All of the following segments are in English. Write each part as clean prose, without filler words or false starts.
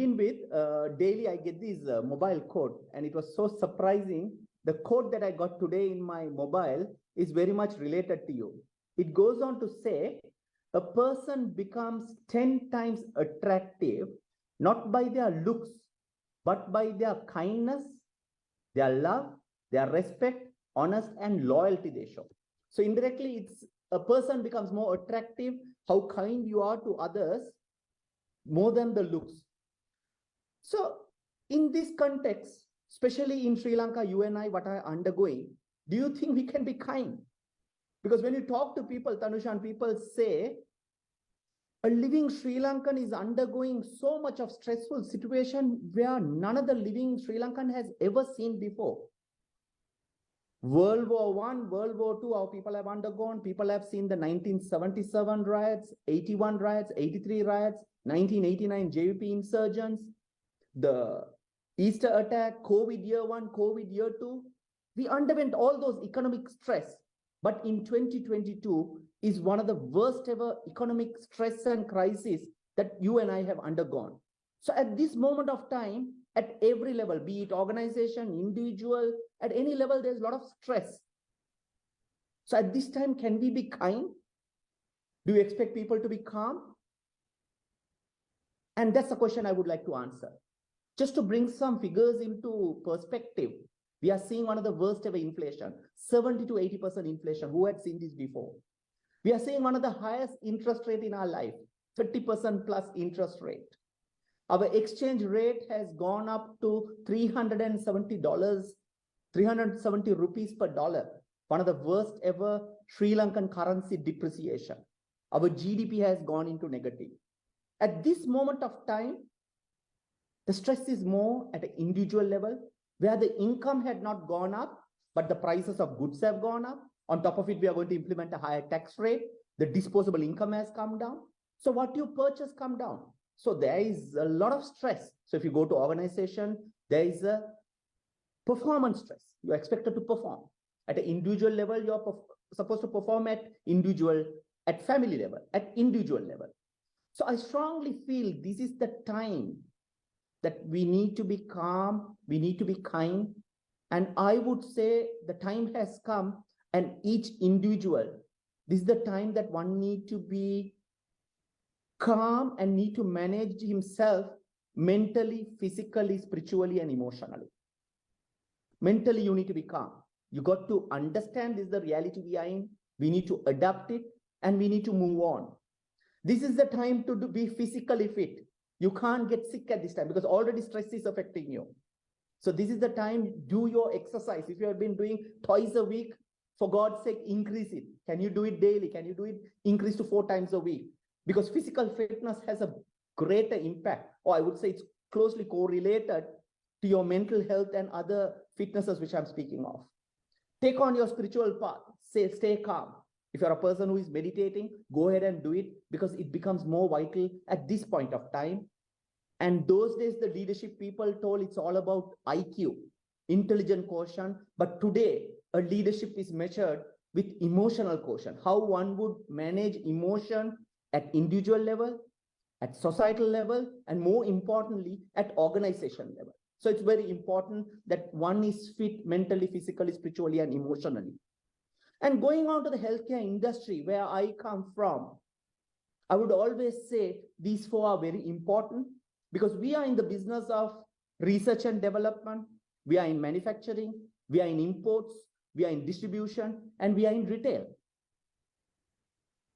begin with, daily I get this mobile quote, and it was so surprising. The quote that I got today in my mobile is very much related to you. It goes on to say, a person becomes 10 times attractive, not by their looks, but by their kindness, their love, their respect, honest, and loyalty they show. So indirectly, it's a person becomes more attractive, how kind you are to others, more than the looks. So in this context, especially in Sri Lanka, you and I, what are undergoing, do you think we can be kind? Because when you talk to people, Tanushan, people say, a living Sri Lankan is undergoing so much of stressful situation where none of the living Sri Lankan has ever seen before. World War I, World War II, our people have undergone. People have seen the 1977 riots, 81 riots, 83 riots, 1989 JVP insurgents, the Easter attack, COVID year 1, COVID year 2. We underwent all those economic stress. But in 2022 is one of the worst ever economic stress and crisis that you and I have undergone. So at this moment of time, at every level, be it organization, individual, at any level, there's a lot of stress. So at this time, can we be kind? Do you expect people to be calm? And that's the question I would like to answer. Just to bring some figures into perspective, we are seeing one of the worst ever inflation, 70 to 80% inflation. Who had seen this before? We are seeing one of the highest interest rate in our life, 30% plus interest rate. Our exchange rate has gone up to $370, 370 rupees per dollar, one of the worst ever Sri Lankan currency depreciation. Our GDP has gone into negative. At this moment of time, the stress is more at an individual level, where the income had not gone up, but the prices of goods have gone up. On top of it, we are going to implement a higher tax rate. The disposable income has come down. So what you purchase come down. So there is a lot of stress. So if you go to organization, there is a performance stress. You're expected to perform. At an individual level, you're supposed to perform at individual, at family level, at individual level. So I strongly feel this is the time that we need to be calm, we need to be kind. And I would say the time has come, and each individual, this is the time that one need to be calm and need to manage himself mentally, physically, spiritually, and emotionally. Mentally, you need to be calm. You got to understand this is the reality we are in. We need to adapt it, and we need to move on. This is the time to be physically fit. You can't get sick at this time because already stress is affecting you. So this is the time, do your exercise. If you have been doing twice a week, for God's sake, increase it. Can you do it daily? Can you do it increase to 4 times a week? Because physical fitness has a greater impact, or I would say it's closely correlated to your mental health and other fitnesses which I'm speaking of. Take on your spiritual path, stay calm. If you're a person who is meditating, go ahead and do it because it becomes more vital at this point of time. And those days, the leadership people told it's all about IQ, intelligent quotient. But today, a leadership is measured with emotional quotient, how one would manage emotion at individual level, at societal level, and more importantly, at organization level. So it's very important that one is fit mentally, physically, spiritually, and emotionally. And going on to the healthcare industry, where I come from, I would always say these 4 are very important because we are in the business of research and development, we are in manufacturing, we are in imports, we are in distribution, and we are in retail.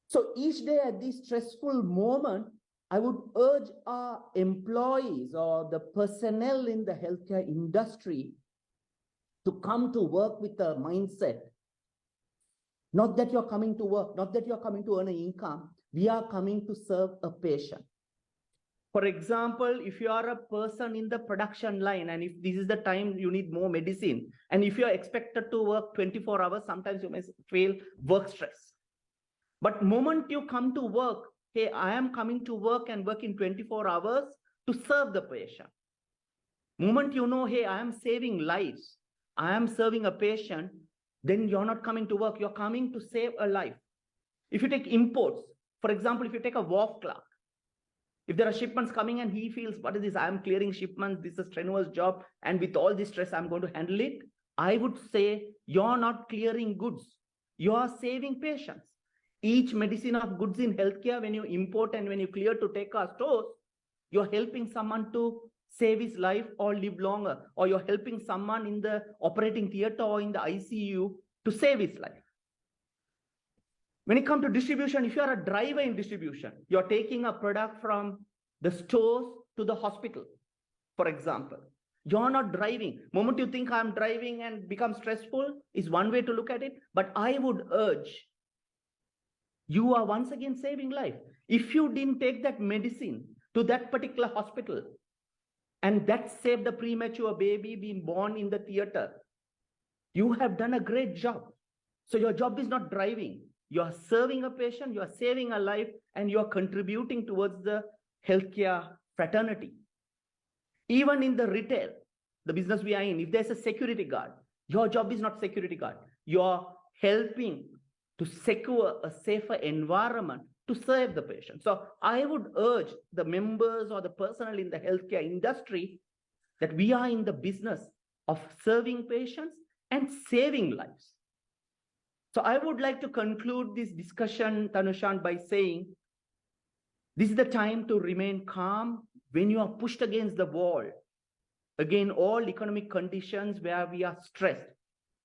So each day at this stressful moment, I would urge our employees or the personnel in the healthcare industry to come to work with a mindset. Not that you're coming to work, not that you're coming to earn an income. We are coming to serve a patient. For example, if you are a person in the production line, and if this is the time you need more medicine, and if you're expected to work 24 hours, sometimes you may feel work stress. But moment you come to work, hey, I am coming to work and work in 24 hours to serve the patient. Moment you know, hey, I am saving lives, I am serving a patient, then you're not coming to work, you're coming to save a life. If you take imports, for example, if you take a wharf clerk, If there are shipments coming and he feels, what is this? I'm clearing shipments. This is a strenuous job. And with all this stress, I'm going to handle it. I would say you're not clearing goods. You are saving patients. Each medicine of goods in healthcare, when you import and when you clear to take our stores, you're helping someone to save his life or live longer, or you're helping someone in the operating theater or in the ICU to save his life. When it comes to distribution, if you are a driver in distribution, you're taking a product from the stores to the hospital, for example. You're not driving. The moment you think I'm driving and become stressful is one way to look at it. But I would urge, you are once again saving life. If you didn't take that medicine to that particular hospital, and that saved a premature baby being born in the theater, you have done a great job. So your job is not driving. You are serving a patient, you are saving a life, and you are contributing towards the healthcare fraternity. Even in the retail, the business we are in, if there's a security guard, your job is not security guard. You are helping to secure a safer environment to serve the patient. So I would urge the members or the personnel in the healthcare industry that we are in the business of serving patients and saving lives. So I would like to conclude this discussion, Thanushan, by saying, this is the time to remain calm when you are pushed against the wall. Again, all economic conditions where we are stressed.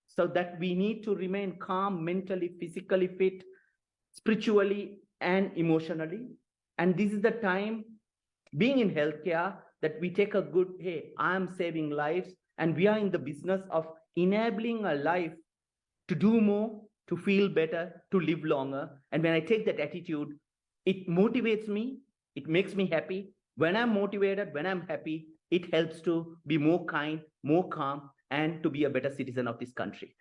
So that we need to remain calm mentally, physically fit, spiritually, and emotionally. And this is the time, being in healthcare, that we take a good, hey, I'm saving lives, and we are in the business of enabling a life to do more, to feel better, to live longer. And when I take that attitude, it motivates me, it makes me happy. When I'm motivated, when I'm happy, it helps to be more kind, more calm, and to be a better citizen of this country.